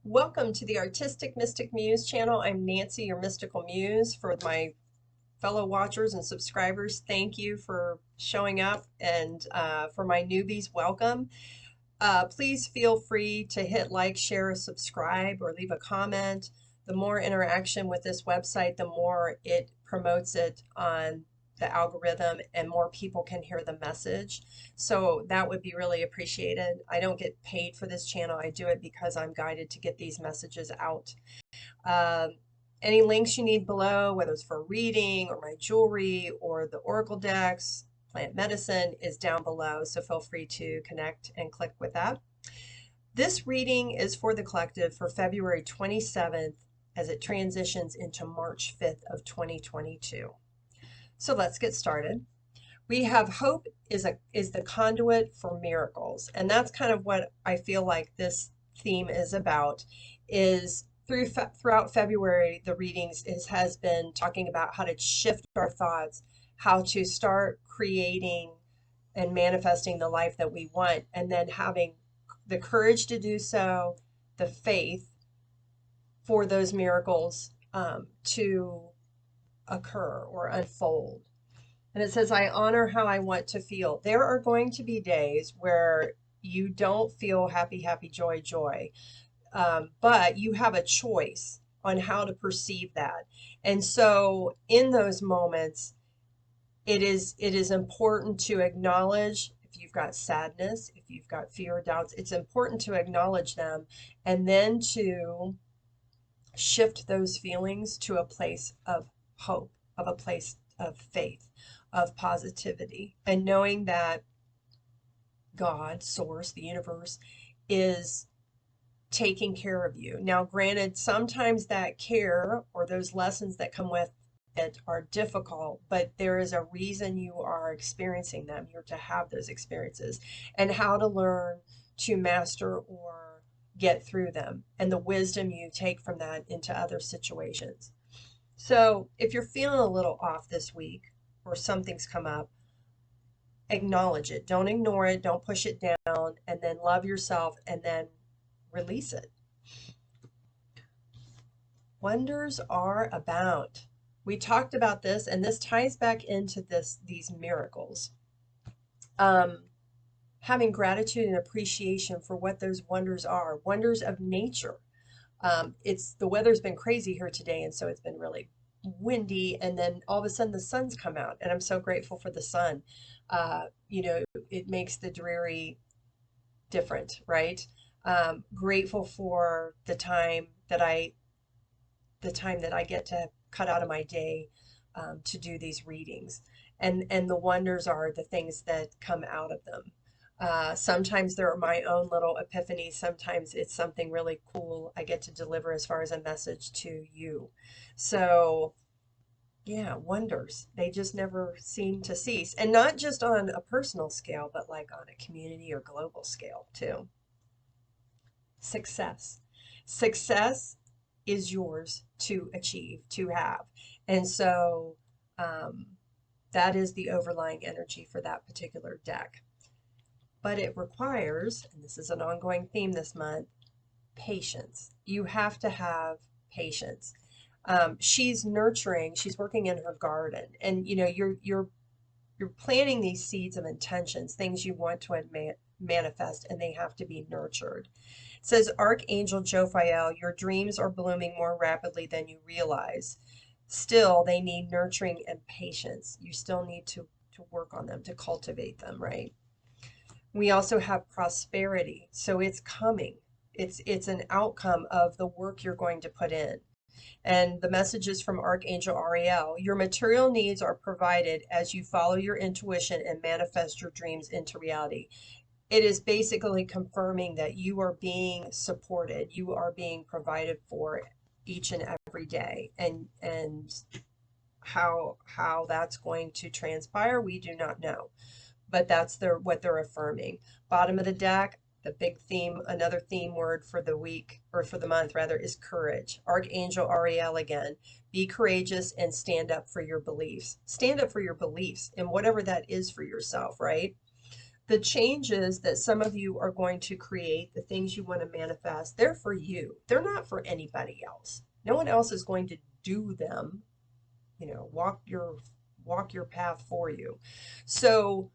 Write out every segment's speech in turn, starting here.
Welcome to the Artistic Mystic Muse channel. I'm Nancy, your mystical muse. For my fellow watchers and subscribers, thank you for showing up, and for my newbies, welcome. Please feel free to hit like, share, subscribe, or leave a comment. The more interaction with this website, the more it promotes it on the algorithm and more people can hear the message. So that would be really appreciated. I don't get paid for this channel. I do it because I'm guided to get these messages out. Any links you need below, whether it's for reading or my jewelry or the oracle decks, plant medicine, is down below. So feel free to connect and click with that. This reading is for the collective for February 27th as it transitions into March 5th of 2022. So let's get started. We have hope is the conduit for miracles. And that's kind of what I feel like this theme is about, is throughout February, the readings has been talking about how to shift our thoughts, how to start creating and manifesting the life that we want, and then having the courage to do so, the faith for those miracles to occur or unfold. And it says, I honor how I want to feel. There are going to be days where you don't feel happy, happy, joy, joy. But you have a choice on how to perceive that. And so in those moments, it is important to acknowledge if you've got sadness, if you've got fear, doubts, it's important to acknowledge them and then to shift those feelings to a place of hope, of a place of faith, of positivity, and knowing that God, Source, the universe, is taking care of you. Now, granted, sometimes that care or those lessons that come with it are difficult, but there is a reason you are experiencing them. You're to have those experiences and how to learn to master or get through them, and the wisdom you take from that into other situations. So if you're feeling a little off this week or something's come up, acknowledge it. Don't ignore it. Don't push it down, and then love yourself and then release it. Wonders are abound. We talked about this, and this ties back into these miracles. Having gratitude and appreciation for what those wonders are, wonders of nature. The weather's been crazy here today, and so it's been really windy, and then all of a sudden the sun's come out, and I'm so grateful for the sun. It makes the dreary different, right? Grateful for the time that I get to cut out of my day to do these readings, and the wonders are the things that come out of them. Sometimes they're my own little epiphanies. Sometimes it's something really cool I get to deliver as far as a message to you. So yeah, wonders. They just never seem to cease. And not just on a personal scale, but like on a community or global scale too. Success. Success is yours to achieve, to have. And so that is the overlying energy for that particular deck. But it requires, and this is an ongoing theme this month, patience. You have to have patience. She's nurturing, she's working in her garden, and you're planting these seeds of intentions, things you want to manifest, and they have to be nurtured. It says, Archangel Jophiel, your dreams are blooming more rapidly than you realize. Still, they need nurturing and patience. You still need to work on them, to cultivate them, right? We also have prosperity, so it's coming. It's an outcome of the work you're going to put in. And the message is from Archangel Ariel. Your material needs are provided as you follow your intuition and manifest your dreams into reality. It is basically confirming that you are being supported, you are being provided for each and every day. And how that's going to transpire, we do not know. But that's what they're affirming. Bottom of the deck, the big theme, another theme word for the week, or for the month rather, is courage. Archangel Ariel again. Be courageous and stand up for your beliefs. Stand up for your beliefs and whatever that is for yourself, right? the changes that some of you are going to create, the things you want to manifest, they're for you. They're not for anybody else. No one else is going to do them, walk your path for you. So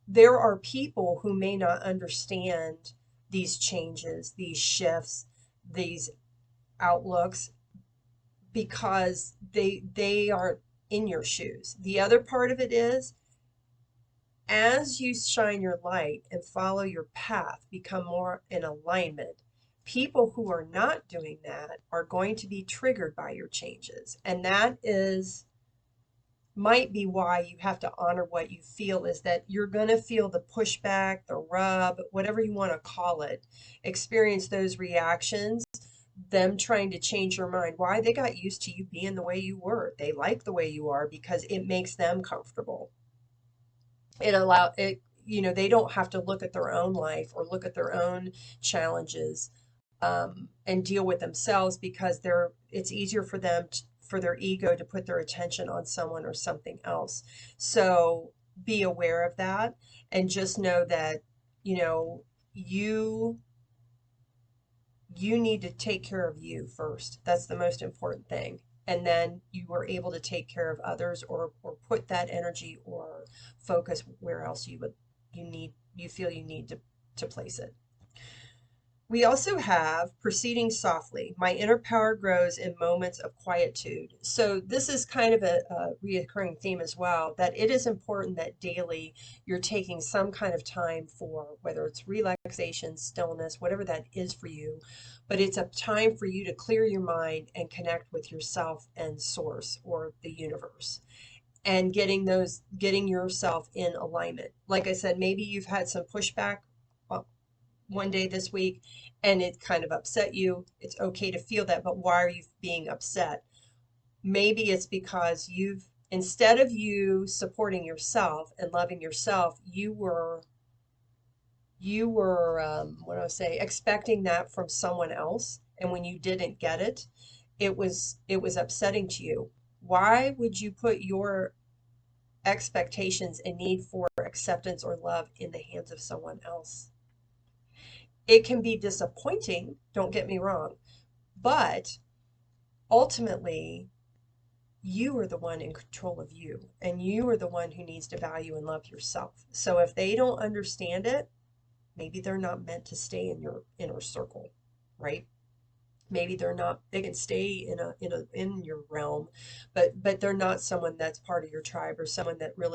there are people who may not understand these changes, these shifts, these outlooks, because they aren't in your shoes. The other part of it is, as you shine your light and follow your path, become more in alignment, people who are not doing that are going to be triggered by your changes. And that might be why you have to honor what you feel, is that you're going to feel the pushback, the rub, whatever you want to call it, experience those reactions, them trying to change your mind. Why? They got used to you being the way you were. They like the way you are because it makes them comfortable. They don't have to look at their own life or look at their own challenges, and deal with themselves, because it's easier for them for their ego to put their attention on someone or something else. So be aware of that, and just know that you need to take care of you first. That's the most important thing. And then you are able to take care of others, or put that energy or focus where else you feel you need to place it. We also have proceeding softly. My inner power grows in moments of quietude. So this is kind of a reoccurring theme as well, that it is important that daily you're taking some kind of time for, whether it's relaxation, stillness, whatever that is for you, but it's a time for you to clear your mind and connect with yourself and source, or the universe, and getting yourself in alignment. Like I said, maybe you've had some pushback one day this week and it kind of upset you. It's okay to feel that, but why are you being upset? Maybe it's because instead of you supporting yourself and loving yourself, you were what do I say, expecting that from someone else, and when you didn't get it, it was upsetting to you. Why would you put your expectations and need for acceptance or love in the hands of someone else? It can be disappointing, don't get me wrong, but ultimately, you are the one in control of you, and you are the one who needs to value and love yourself. So if they don't understand it, maybe they're not meant to stay in your inner circle, right? Maybe they can stay in your realm, but they're not someone that's part of your tribe, or someone that really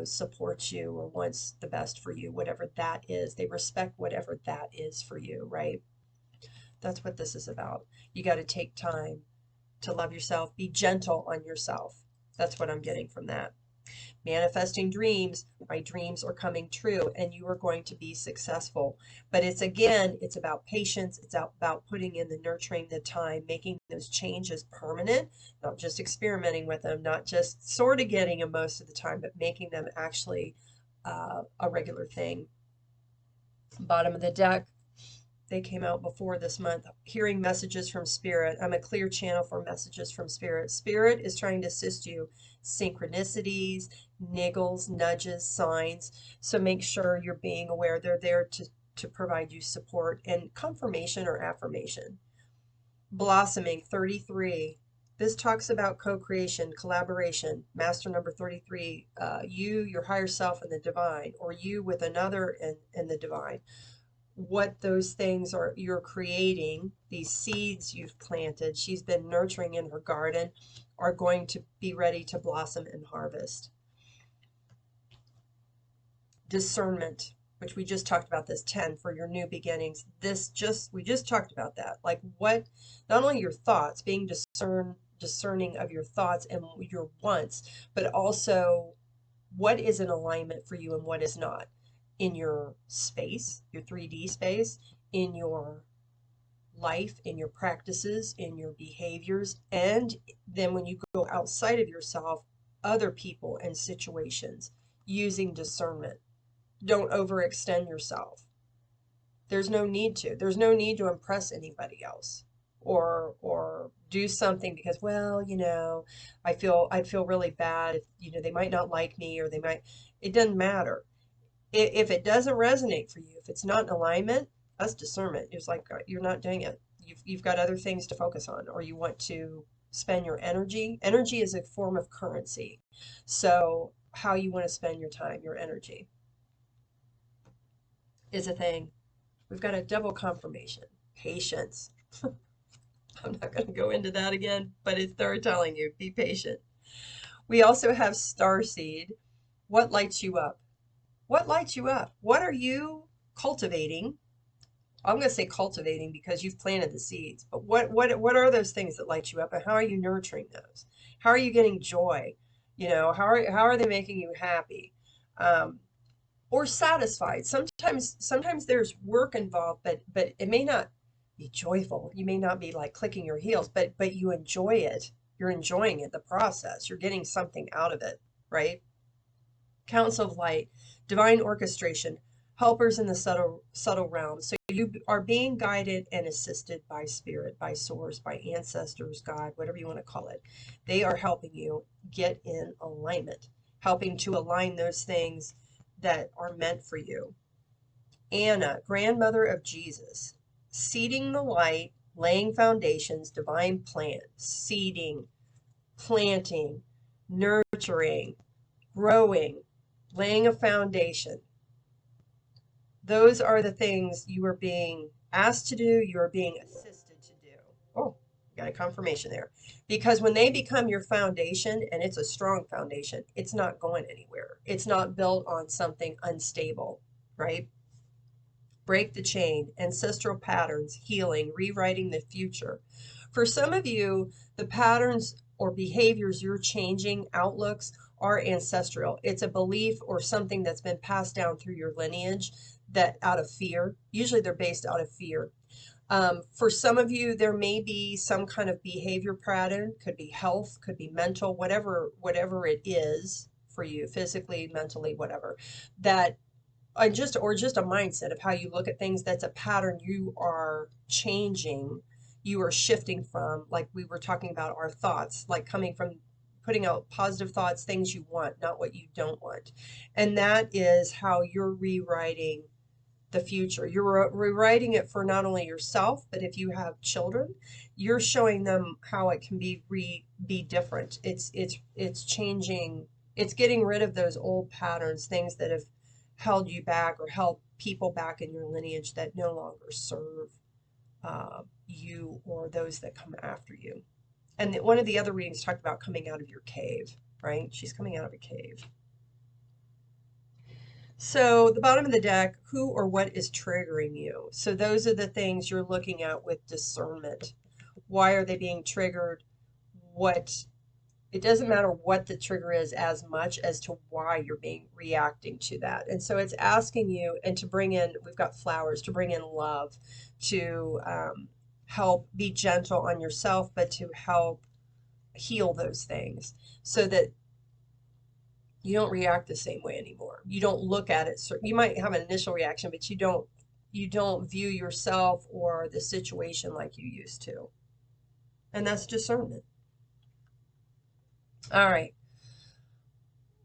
supports you or wants the best for you, whatever that is. They respect whatever that is for you, right? That's what this is about. You got to take time to love yourself, be gentle on yourself. That's what I'm getting from that. Manifesting dreams. My dreams are coming true, and you are going to be successful. But it's about patience. It's about putting in the nurturing, the time, making those changes permanent, not just experimenting with them, not just sort of getting them most of the time, but making them actually a regular thing. Bottom of the deck. They came out before this month. Hearing messages from Spirit. I'm a clear channel for messages from Spirit. Spirit is trying to assist you. Synchronicities, niggles, nudges, signs. So make sure you're being aware. They're there to provide you support and confirmation or affirmation. Blossoming 33. This talks about co-creation, collaboration. Master number 33. You, your higher self, and the divine, or you with another and the divine. What those things are you're creating, these seeds you've planted, she's been nurturing in her garden, are going to be ready to blossom and harvest. Discernment, which we just talked about, this 10 for your new beginnings. We just talked about that. Like, what, not only your thoughts, being discerning of your thoughts and your wants, but also what is in alignment for you and what is not. In your space, your 3D space, in your life, in your practices, in your behaviors, and then when you go outside of yourself, other people and situations, using discernment. Don't overextend yourself. There's no need to. There's no need to impress anybody else, or do something because, well, I'd feel really bad if, they might not like me, or it doesn't matter. If it doesn't resonate for you, if it's not in alignment, that's discernment. It's like you're not doing it. You've got other things to focus on, or you want to spend your energy. Energy is a form of currency. So how you want to spend your time, your energy is a thing. We've got a double confirmation. Patience. I'm not going to go into that again, but they're telling you, be patient. We also have starseed. What lights you up? What lights you up? What are you cultivating? I'm going to say cultivating because you've planted the seeds, but what are those things that light you up, and how are you nurturing those? How are you getting joy? You know, how are they making you happy? Or satisfied? Sometimes there's work involved, but it may not be joyful. You may not be like clicking your heels, but you enjoy it. You're enjoying it, the process. You're getting something out of it, right? Council of Light, divine orchestration, helpers in the subtle realm. So you are being guided and assisted by spirit, by source, by ancestors, God, whatever you want to call it. They are helping you get in alignment, helping to align those things that are meant for you. Anna, grandmother of Jesus, seeding the light, laying foundations, divine plans, seeding, planting, nurturing, growing, laying a foundation. Those are the things you are being asked to do, you are being assisted to do. Oh, got a confirmation there. Because when they become your foundation, and it's a strong foundation, it's not going anywhere. It's not built on something unstable, right? Break the chain, ancestral patterns, healing, rewriting the future. For some of you, the patterns or behaviors you're changing, outlooks, are ancestral. It's a belief or something that's been passed down through your lineage that out of fear. Usually they're based out of fear. For some of you, there may be some kind of behavior pattern, could be health, could be mental, whatever it is for you, physically, mentally, whatever, that just a mindset of how you look at things. That's a pattern you are changing, you are shifting from, like we were talking about our thoughts, like coming from putting out positive thoughts, things you want, not what you don't want. And that is how you're rewriting the future. You're rewriting it for not only yourself, but if you have children, you're showing them how it can be different. It's changing, it's getting rid of those old patterns, things that have held you back or held people back in your lineage that no longer serve you or those that come after you. And one of the other readings talked about coming out of your cave, right? She's coming out of a cave. So the bottom of the deck, who or what is triggering you? So those are the things you're looking at with discernment. Why are they being triggered? It doesn't matter what the trigger is as much as to why you're reacting to that. And so it's asking you, and to bring in, we've got flowers, to bring in love, to help be gentle on yourself, but to help heal those things so that you don't react the same way anymore. You don't look at it. You might have an initial reaction, but you don't view yourself or the situation like you used to. And that's discernment. All right.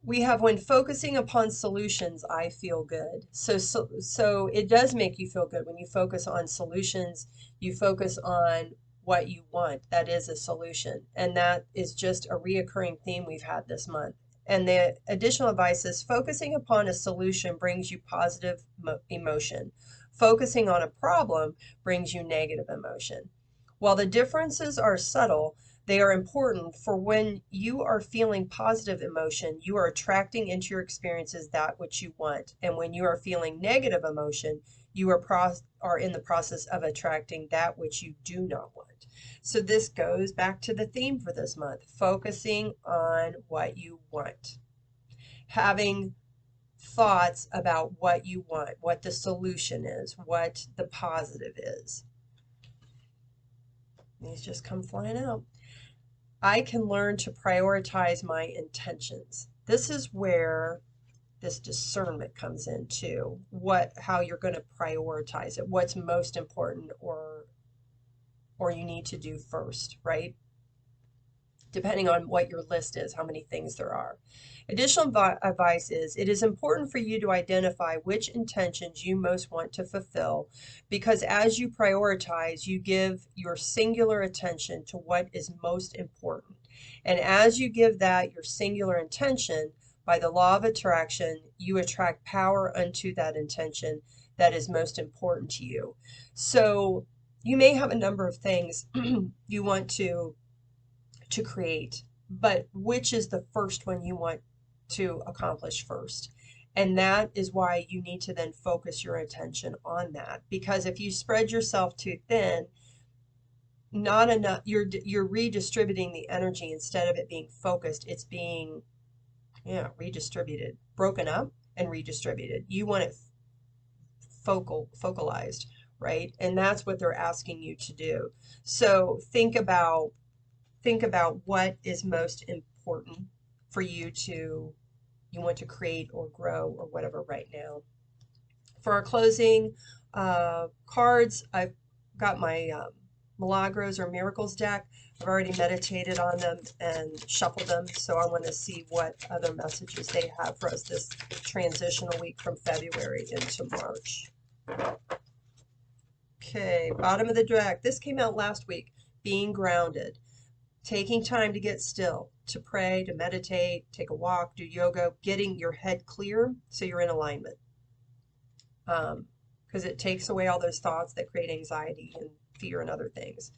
We have, when focusing upon solutions, I feel good. So it does make you feel good when you focus on solutions. You focus on what you want. That is a solution. And that is just a reoccurring theme we've had this month. And the additional advice is, focusing upon a solution brings you positive emotion. Focusing on a problem brings you negative emotion. While the differences are subtle, they are important, for when you are feeling positive emotion, you are attracting into your experiences that which you want. And when you are feeling negative emotion, you are in the process of attracting that which you do not want. So this goes back to the theme for this month, focusing on what you want. Having thoughts about what you want, what the solution is, what the positive is. These just come flying out. I can learn to prioritize my intentions. This is where this discernment comes in too. How you're going to prioritize it, what's most important or you need to do first, right? depending on what your list is, how many things there are. Additional advice is it is important for you to identify which intentions you most want to fulfill, because as you prioritize, you give your singular attention to what is most important. And as you give that your singular intention, by the law of attraction, you attract power unto that intention that is most important to you. So you may have a number of things you want to create, but which is the first one you want to accomplish first? And that is why you need to then focus your attention on that, because if you spread yourself too thin, not enough, you're redistributing the energy. Instead of it being focused, it's being redistributed, broken up and redistributed. You want it focalized, right? And that's what they're asking you to do. So think about what is most important for you want to create or grow or whatever right now. For our closing cards, I've got my Milagros-Miracles deck. I've already meditated on them and shuffled them, so I want to see what other messages they have for us this transitional week from February into March. Okay, bottom of the deck. This came out last week. Being grounded. Taking time to get still, to pray, to meditate, take a walk, do yoga, getting your head clear so you're in alignment. Because it takes away all those thoughts that create anxiety and fear and other things.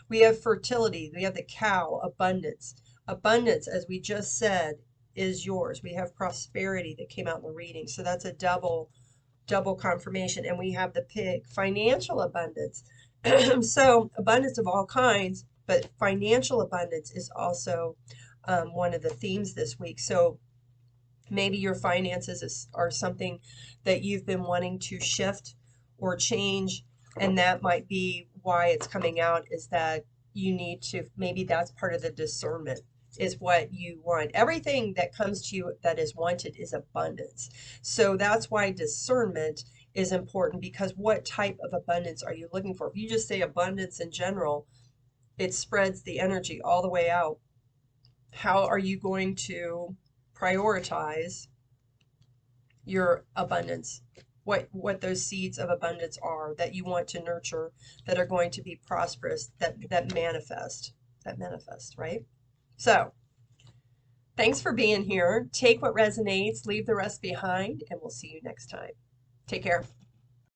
We have fertility. We have the cow, abundance. Abundance, as we just said, is yours. We have prosperity that came out in the reading. So that's a double confirmation. And we have the pig, financial abundance. So abundance of all kinds, but financial abundance is also one of the themes this week. So maybe your finances are something that you've been wanting to shift or change, and that might be why it's coming out, is that you need to, maybe that's part of the discernment, is what you want. Everything that comes to you that is wanted is abundance. So that's why discernment is important, because what type of abundance are you looking for? If you just say abundance in general, it spreads the energy all the way out. How are you going to prioritize your abundance? What those seeds of abundance are that you want to nurture, that are going to be prosperous, that manifest, right? So thanks for being here. Take what resonates, leave the rest behind, and we'll see you next time. Take care.